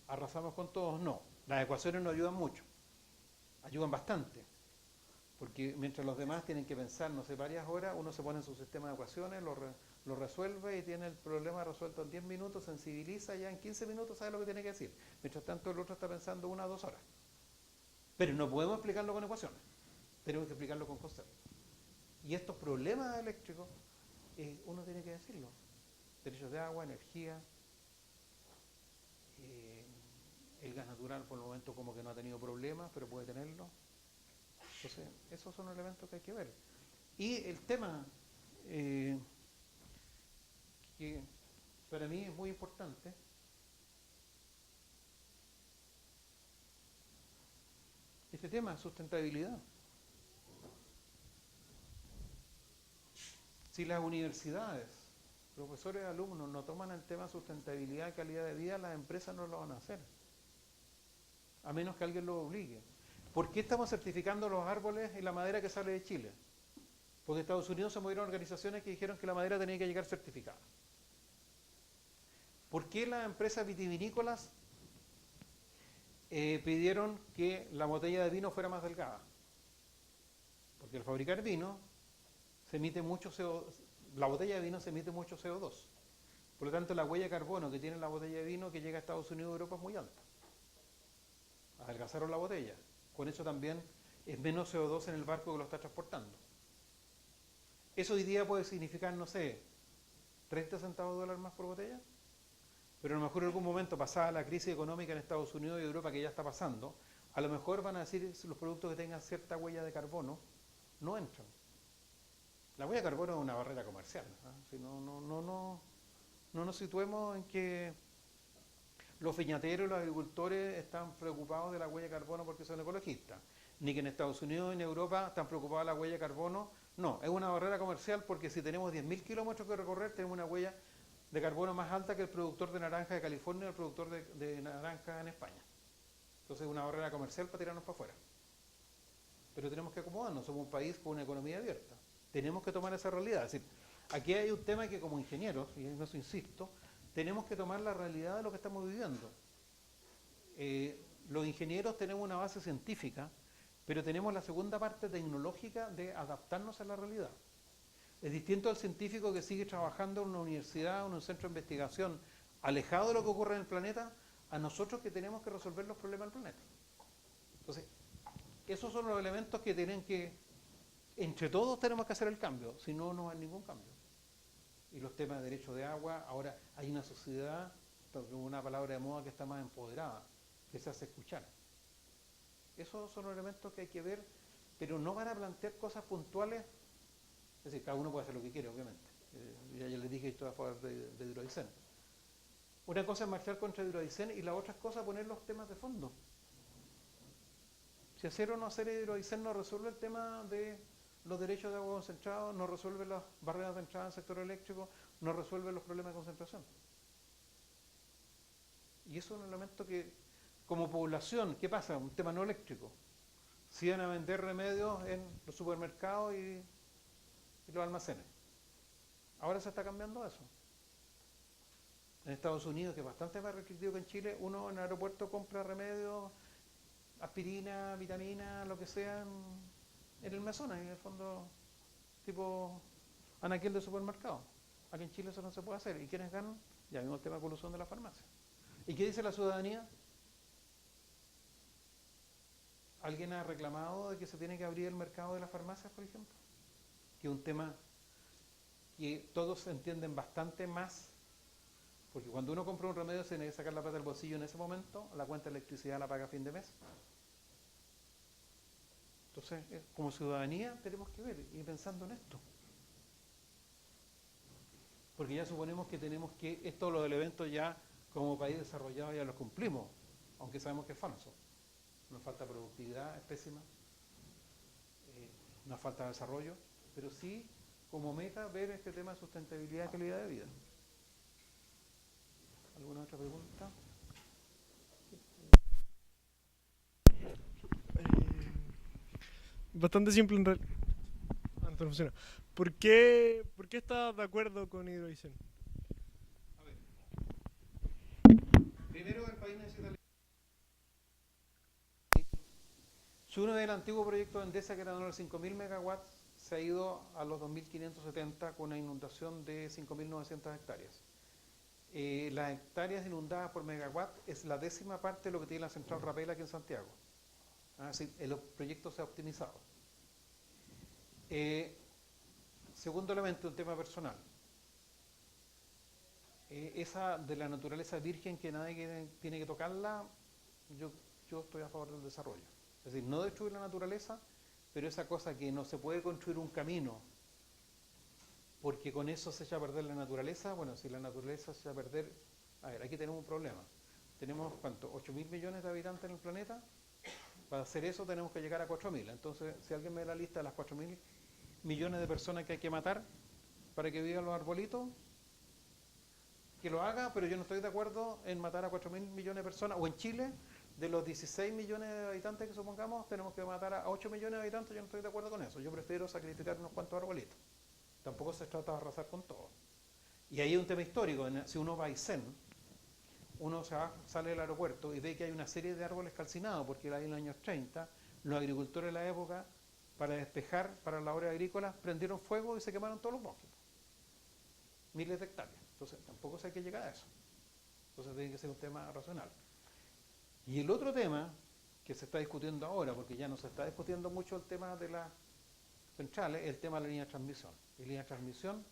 arrasamos con todos. No, las ecuaciones nos ayudan mucho, ayudan bastante. Porque mientras los demás tienen que pensar, no sé, varias horas, uno se pone en su sistema de ecuaciones, lo resuelve y tiene el problema resuelto en 10 minutos, sensibiliza, ya en 15 minutos sabe lo que tiene que decir. Mientras tanto el otro está pensando 1 o 2 horas. Pero no podemos explicarlo con ecuaciones, tenemos que explicarlo con conceptos. Y estos problemas eléctricos, uno tiene que decirlo. Derechos de agua, energía, el gas natural por el momento como que no ha tenido problemas, pero puede tenerlo. Entonces, esos son elementos que hay que ver. Y el tema que para mí es muy importante este tema, sustentabilidad. Si las universidades, profesores, alumnos no toman el tema sustentabilidad y calidad de vida, las empresas no lo van a hacer. A menos que alguien lo obligue. ¿Por qué estamos certificando los árboles y la madera que sale de Chile? Porque en Estados Unidos se movieron organizaciones que dijeron que la madera tenía que llegar certificada. ¿Por qué las empresas vitivinícolas pidieron que la botella de vino fuera más delgada? Porque al fabricar vino se emite mucho CO2, la botella de vino se emite mucho CO2. Por lo tanto, la huella de carbono que tiene la botella de vino que llega a Estados Unidos y Europa es muy alta. Adelgazaron la botella. Con eso también es menos CO2 en el barco que lo está transportando. Eso hoy día puede significar, no sé, 30 centavos de dólar más por botella. Pero a lo mejor en algún momento, pasada la crisis económica en Estados Unidos y Europa, que ya está pasando, a lo mejor van a decir los productos que tengan cierta huella de carbono no entran. La huella de carbono es una barrera comercial. Si no nos situemos en que los viñateros y los agricultores están preocupados de la huella de carbono porque son ecologistas, ni que en Estados Unidos y en Europa están preocupados de la huella de carbono. No, es una barrera comercial porque si tenemos 10.000 kilómetros que recorrer, tenemos una huella de carbono más alta que el productor de naranja de California y el productor de naranja en España. Entonces es una barrera comercial para tirarnos para afuera. Pero tenemos que acomodarnos, somos un país con una economía abierta. Tenemos que tomar esa realidad. Es decir, aquí hay un tema que como ingenieros, y en eso insisto, tenemos que tomar la realidad de lo que estamos viviendo. Los ingenieros tenemos una base científica, pero tenemos la segunda parte tecnológica de adaptarnos a la realidad. Es distinto al científico que sigue trabajando en una universidad o en un centro de investigación alejado de lo que ocurre en el planeta, a nosotros que tenemos que resolver los problemas del planeta. Entonces, esos son los elementos que tienen que, entre todos tenemos que hacer el cambio, si no, no hay ningún cambio. Y los temas de derecho de agua, ahora hay una sociedad, una palabra de moda que está más empoderada, que se hace escuchar. Esos son los elementos que hay que ver, pero no van a plantear cosas puntuales. Es decir, cada uno puede hacer lo que quiere, obviamente. Ya les dije que estoy a favor de Hidroaicén. Una cosa es marchar contra Hidroaicén y la otra cosa es poner los temas de fondo. Si hacer o no hacer Hidroaicén no resuelve el tema de los derechos de agua concentrado, no resuelve las barreras de entrada al sector eléctrico, no resuelve los problemas de concentración. Y eso es un elemento que, como población, ¿qué pasa? Un tema no eléctrico. Si van a vender remedios en los supermercados y los almacenes. Ahora se está cambiando eso. En Estados Unidos, que es bastante más restrictivo que en Chile, uno en el aeropuerto compra remedios, aspirina, vitamina, lo que sea, en el mesón, en el fondo, tipo anaquel de supermercado. Aquí en Chile eso no se puede hacer. ¿Y quiénes ganan? Ya vimos el tema de colusión de la farmacia. ¿Y qué dice la ciudadanía? ¿Alguien ha reclamado de que se tiene que abrir el mercado de las farmacias, por ejemplo? Que es un tema que todos entienden bastante más, porque cuando uno compra un remedio se tiene que sacar la plata del bolsillo en ese momento, la cuenta de electricidad la paga a fin de mes. Entonces, como ciudadanía tenemos que ver, ir pensando en esto. Porque ya suponemos que tenemos que, estos los elementos ya como país desarrollado ya los cumplimos, aunque sabemos que es falso. Nos falta productividad, es pésima, nos falta desarrollo, pero sí como meta ver este tema de sustentabilidad y calidad de vida. ¿Alguna otra pregunta? Bastante simple en realidad. No funciona. ¿Por qué estás de acuerdo con Hidroaicén? A ver. Primero, el país necesita. Si uno ve el antiguo proyecto de Endesa, que era de unos 5.000 megawatts, se ha ido a los 2.570 con una inundación de 5.900 hectáreas. Las hectáreas inundadas por megawatt es la 10ª parte de lo que tiene la central Rapel aquí en Santiago. Así, el proyecto se ha optimizado. Segundo elemento, un tema personal. Esa de la naturaleza virgen que nadie tiene que tocarla, yo estoy a favor del desarrollo. Es decir, no destruir la naturaleza, pero esa cosa que no se puede construir un camino porque con eso se echa a perder la naturaleza. Bueno, si la naturaleza se echa a perder, a ver, aquí tenemos un problema. Tenemos, ¿cuánto? 8.000 millones de habitantes en el planeta Para hacer eso tenemos que llegar a 4.000. Entonces, si alguien me da la lista de las 4.000 millones de personas que hay que matar para que vivan los arbolitos, que lo haga, pero yo no estoy de acuerdo en matar a 4.000 millones de personas. O en Chile, de los 16 millones de habitantes que supongamos, tenemos que matar a 8 millones de habitantes. Yo no estoy de acuerdo con eso. Yo prefiero sacrificar unos cuantos arbolitos. Tampoco se trata de arrasar con todo. Y ahí hay un tema histórico. Si uno va a Aysén, uno sale del aeropuerto y ve que hay una serie de árboles calcinados, porque ahí en los años 30, los agricultores de la época, para despejar, para la obra agrícola, prendieron fuego y se quemaron todos los bosques. Miles de hectáreas. Entonces, tampoco se hay que llegar a eso. Entonces, tiene que ser un tema racional. Y el otro tema que se está discutiendo ahora, porque ya no se está discutiendo mucho el tema de las centrales, es el tema de la línea de transmisión. Y línea de transmisión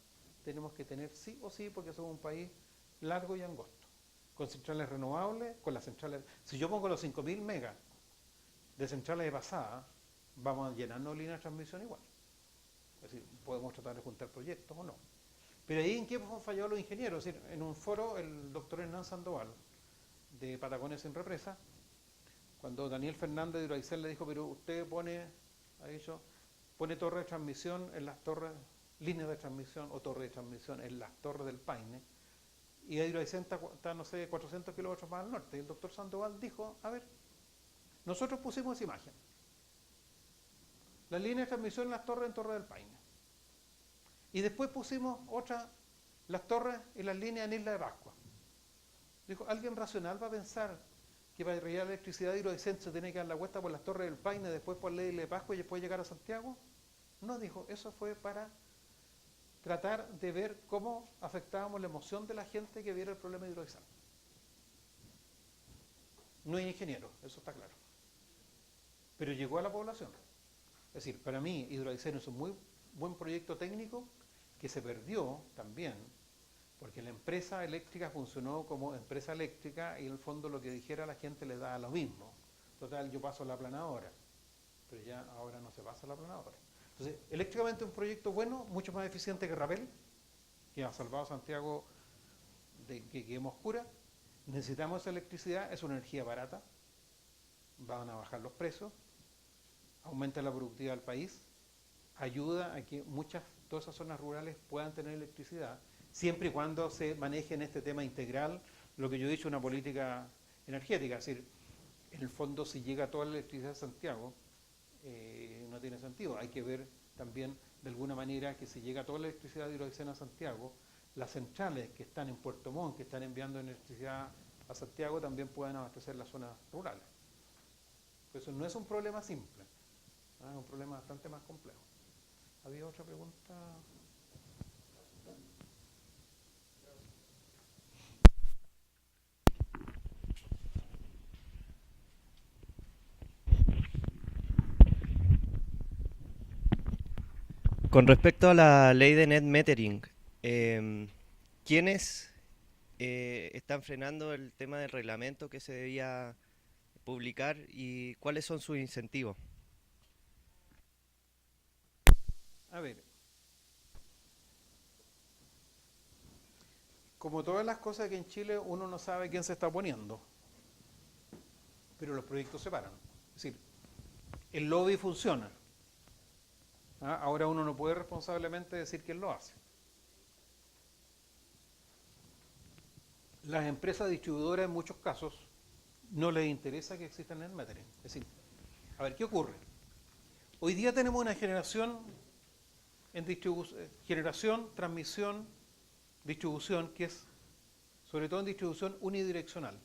tenemos que tener sí o sí, porque somos un país largo y angosto. Con centrales renovables, con las centrales... Si yo pongo los 5.000 megas de centrales de pasada, vamos a llenarnos de línea de transmisión igual. Es decir, podemos tratar de juntar proyectos o no. Pero ahí en qué hemos fallado los ingenieros. Es decir, en un foro, el doctor Hernán Sandoval, de Patagonia Sin Represa, cuando Daniel Fernández de Hidroaicén le dijo, pero usted pone torre de transmisión en las torres, líneas de transmisión o torre de transmisión en las torres del Paine, y Hidroaicén está, no sé, 400 kilómetros más al norte. Y el doctor Sandoval dijo, a ver, nosotros pusimos esa imagen. Las líneas de transmisión en las torres en Torre del Paine. Y después pusimos las torres y las líneas en Isla de Pascua. Dijo, ¿alguien racional va a pensar que para irradiar la electricidad de Hidroaicén se tiene que dar la vuelta por las torres del Paine, después por la Isla de Pascua y después llegar a Santiago? No, dijo, eso fue para tratar de ver cómo afectábamos la emoción de la gente que viera el problema de Hidroaicén. No hay ingeniero, eso está claro. Pero llegó a la población. Es decir, para mí Hidroaicén es un muy buen proyecto técnico que se perdió también porque la empresa eléctrica funcionó como empresa eléctrica y en el fondo lo que dijera la gente le da lo mismo. Total, yo paso la aplanadora, pero ya ahora no se pasa la aplanadora. Entonces, eléctricamente un proyecto bueno, mucho más eficiente que Rapel, que ha salvado a Santiago de que quedemos oscura. Necesitamos esa electricidad, es una energía barata, van a bajar los precios, aumenta la productividad del país, ayuda a que todas esas zonas rurales puedan tener electricidad, siempre y cuando se maneje en este tema integral, lo que yo he dicho, una política energética. Es decir, en el fondo si llega toda la electricidad a Santiago, no tiene sentido. Hay que ver también de alguna manera que si llega toda la electricidad de Hidroaicén a Santiago, las centrales que están en Puerto Montt, que están enviando electricidad a Santiago, también puedan abastecer las zonas rurales. Por eso no es un problema simple, es un problema bastante más complejo. ¿Había otra pregunta? Con respecto a la ley de net metering, ¿quiénes están frenando el tema del reglamento que se debía publicar y cuáles son sus incentivos? A ver, como todas las cosas que en Chile uno no sabe quién se está oponiendo, pero los proyectos se paran. Es decir, el lobby funciona. Ahora uno no puede responsablemente decir quién lo hace. Las empresas distribuidoras en muchos casos no les interesa que exista el net metering. Es decir, a ver, ¿qué ocurre? Hoy día tenemos una generación en generación, transmisión, distribución, que es sobre todo en distribución unidireccional.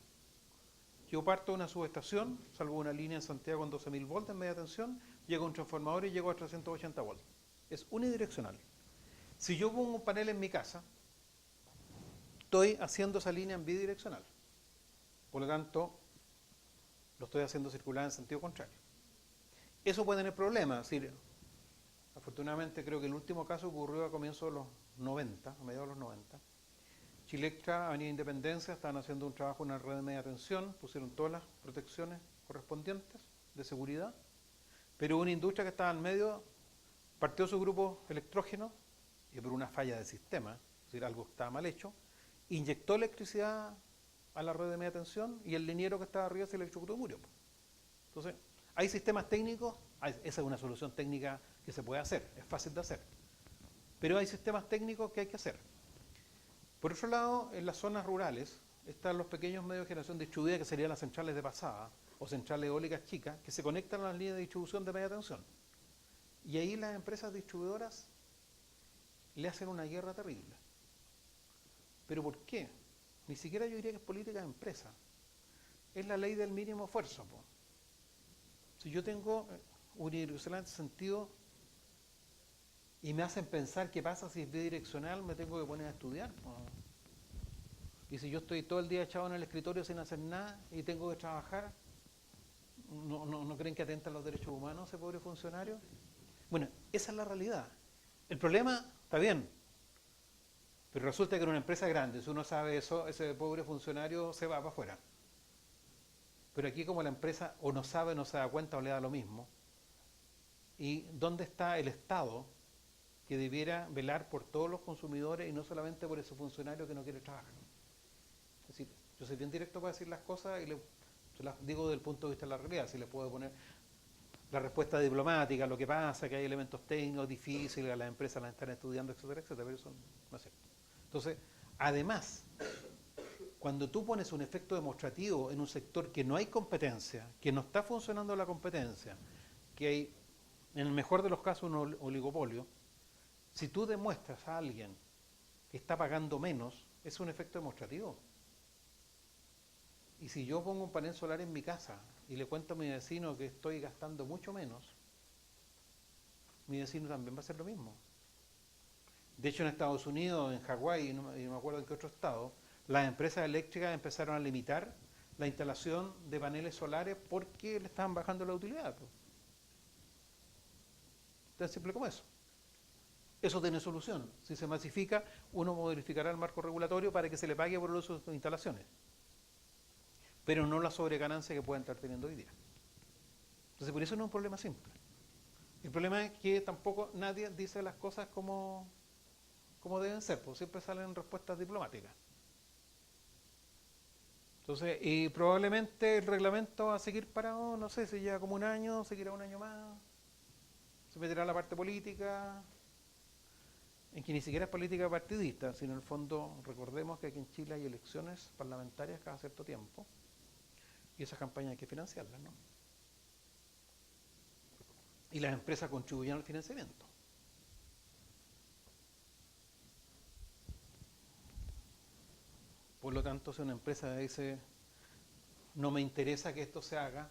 Yo parto de una subestación, salvo una línea en Santiago con 12.000 volts en media tensión, llego a un transformador y llego a 380 volts. Es unidireccional. Si yo pongo un panel en mi casa, estoy haciendo esa línea en bidireccional. Por lo tanto, lo estoy haciendo circular en sentido contrario. Eso puede tener problemas. Es decir, afortunadamente creo que el último caso ocurrió a comienzos de los 90, a mediados de los 90. Chilectra, Avenida Independencia, estaban haciendo un trabajo en una red de media tensión, pusieron todas las protecciones correspondientes de seguridad, pero una industria que estaba en medio partió su grupo electrógeno y por una falla del sistema, es decir, algo estaba mal hecho, inyectó electricidad a la red de media tensión y el liniero que estaba arriba se electrocutó y murió. Entonces, ¿Hay sistemas técnicos? Esa es una solución técnica que se puede hacer, es fácil de hacer. Pero hay sistemas técnicos que hay que hacer. Por otro lado, en las zonas rurales están los pequeños medios de generación distribuida, que serían las centrales de pasada o centrales eólicas chicas, que se conectan a las líneas de distribución de media tensión. Y ahí las empresas distribuidoras le hacen una guerra terrible. ¿Pero por qué? Ni siquiera yo diría que es política de empresa. Es la ley del mínimo esfuerzo, po. Si yo tengo unidireccional en ese sentido y me hacen pensar qué pasa si es bidireccional, me tengo que poner a estudiar, po. Y si yo estoy todo el día echado en el escritorio sin hacer nada y tengo que trabajar, ¿no creen que atentan los derechos humanos ese pobre funcionario? Bueno, esa es la realidad. El problema está bien, pero resulta que en una empresa grande, si uno sabe eso, ese pobre funcionario se va para afuera. Pero aquí, como la empresa o no sabe, no se da cuenta o le da lo mismo, ¿y dónde está el Estado que debiera velar por todos los consumidores y no solamente por ese funcionario que no quiere trabajar? Es decir, yo soy bien directo para decir las cosas y se las digo desde el punto de vista de la realidad. Si le puedo poner la respuesta diplomática, lo que pasa, que hay elementos técnicos difíciles, a las empresas las están estudiando, etcétera, etcétera, pero eso no es cierto. Entonces, además, cuando tú pones un efecto demostrativo en un sector que no hay competencia, que no está funcionando la competencia, que hay, en el mejor de los casos, un oligopolio, si tú demuestras a alguien que está pagando menos, es un efecto demostrativo. Y si yo pongo un panel solar en mi casa y le cuento a mi vecino que estoy gastando mucho menos, mi vecino también va a hacer lo mismo. De hecho, en Estados Unidos, en Hawái, y no me acuerdo en qué otro estado, las empresas eléctricas empezaron a limitar la instalación de paneles solares porque le estaban bajando la utilidad. Tan simple como eso. Eso tiene solución. Si se masifica, uno modificará el marco regulatorio para que se le pague por el uso de sus instalaciones, pero no la sobreganancia que pueden estar teniendo hoy día. Entonces, por eso no es un problema simple. El problema es que tampoco nadie dice las cosas como deben ser, porque siempre salen respuestas diplomáticas. Entonces, y probablemente el reglamento va a seguir parado, no sé, si lleva como un año, seguirá un año más, se meterá la parte política, en que ni siquiera es política partidista, sino en el fondo, recordemos que aquí en Chile hay elecciones parlamentarias cada cierto tiempo, y esas campañas hay que financiarlas, ¿no? Y las empresas contribuyen al financiamiento. Por lo tanto, si una empresa dice, no me interesa que esto se haga,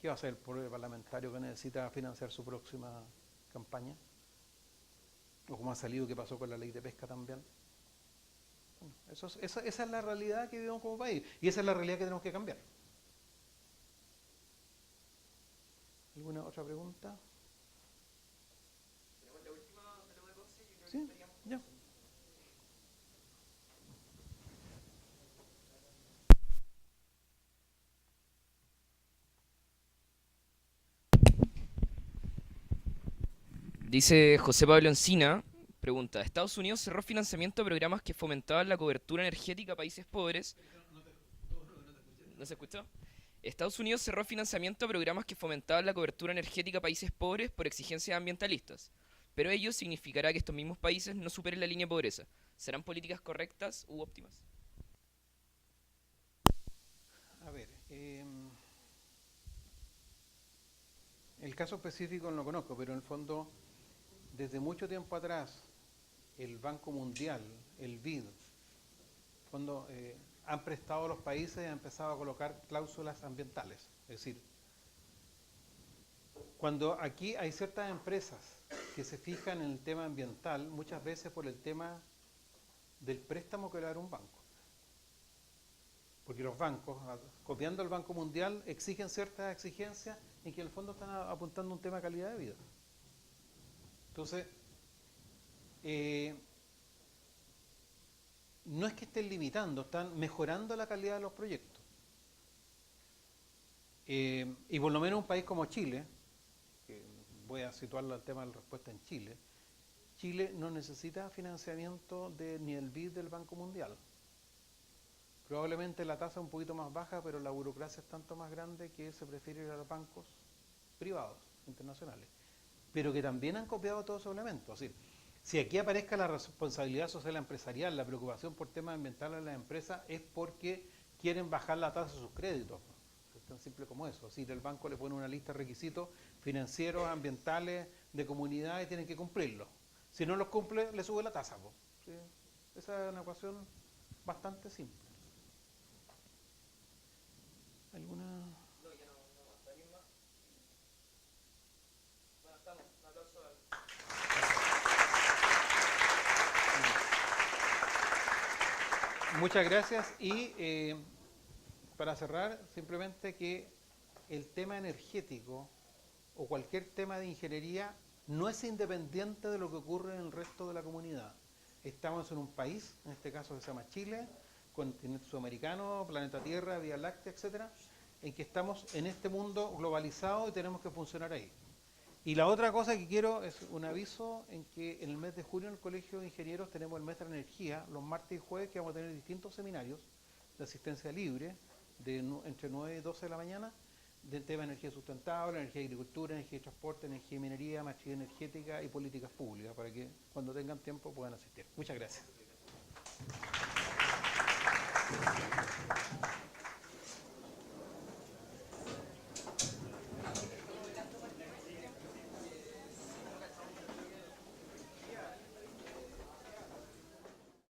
¿qué va a hacer el pueblo parlamentario que necesita financiar su próxima campaña? O como ha salido, que pasó con la ley de pesca también. Bueno, esa es la realidad que vivimos como país, y esa es la realidad que tenemos que cambiar. ¿Alguna otra pregunta? Tenemos la última de lo de 12, yo creo que estaríamos. Ya. Dice José Pablo Encina, pregunta, Estados Unidos cerró financiamiento a programas que fomentaban la cobertura energética a países pobres. ¿No se escuchó? Estados Unidos cerró financiamiento a programas que fomentaban la cobertura energética a países pobres por exigencias ambientalistas. Pero ello significará que estos mismos países no superen la línea de pobreza. ¿Serán políticas correctas u óptimas? A ver, el caso específico no lo conozco, pero en el fondo, desde mucho tiempo atrás, el Banco Mundial, el BID, cuando han prestado a los países y han empezado a colocar cláusulas ambientales. Es decir, cuando aquí hay ciertas empresas que se fijan en el tema ambiental, muchas veces por el tema del préstamo que le da un banco. Porque los bancos, copiando el Banco Mundial, exigen ciertas exigencias en que en el fondo están apuntando a un tema de calidad de vida. Entonces, no es que estén limitando, están mejorando la calidad de los proyectos. Y por lo menos un país como Chile, que voy a situarlo al tema de la respuesta en Chile, Chile no necesita financiamiento ni el BID del Banco Mundial. Probablemente la tasa es un poquito más baja, pero la burocracia es tanto más grande que se prefiere ir a los bancos privados, internacionales, pero que también han copiado todos esos elementos. Es decir, si aquí aparezca la responsabilidad social empresarial, la preocupación por temas ambientales en las empresas, es porque quieren bajar la tasa de sus créditos. Es tan simple como eso. Es decir, el banco le pone una lista de requisitos financieros, ambientales, de comunidad y tienen que cumplirlos. Si no los cumple, le sube la tasa. ¿Sí? Esa es una ecuación bastante simple. ¿Alguna? No, ya no más. ¿Alguien más? Bueno, estamos. Un aplauso al... Muchas gracias y para cerrar, simplemente que el tema energético o cualquier tema de ingeniería no es independiente de lo que ocurre en el resto de la comunidad. Estamos en un país, en este caso que se llama Chile, continente sudamericano, planeta Tierra, Vía Láctea, etcétera, en que estamos en este mundo globalizado y tenemos que funcionar ahí. Y la otra cosa que quiero es un aviso en que en el mes de junio en el Colegio de Ingenieros tenemos el mes de la energía, los martes y jueves, que vamos a tener distintos seminarios de asistencia libre, entre 9 y 12 de la mañana, del tema de energía sustentable, energía de agricultura, energía de transporte, energía de minería, matriz energética y políticas públicas, para que cuando tengan tiempo puedan asistir. Muchas gracias.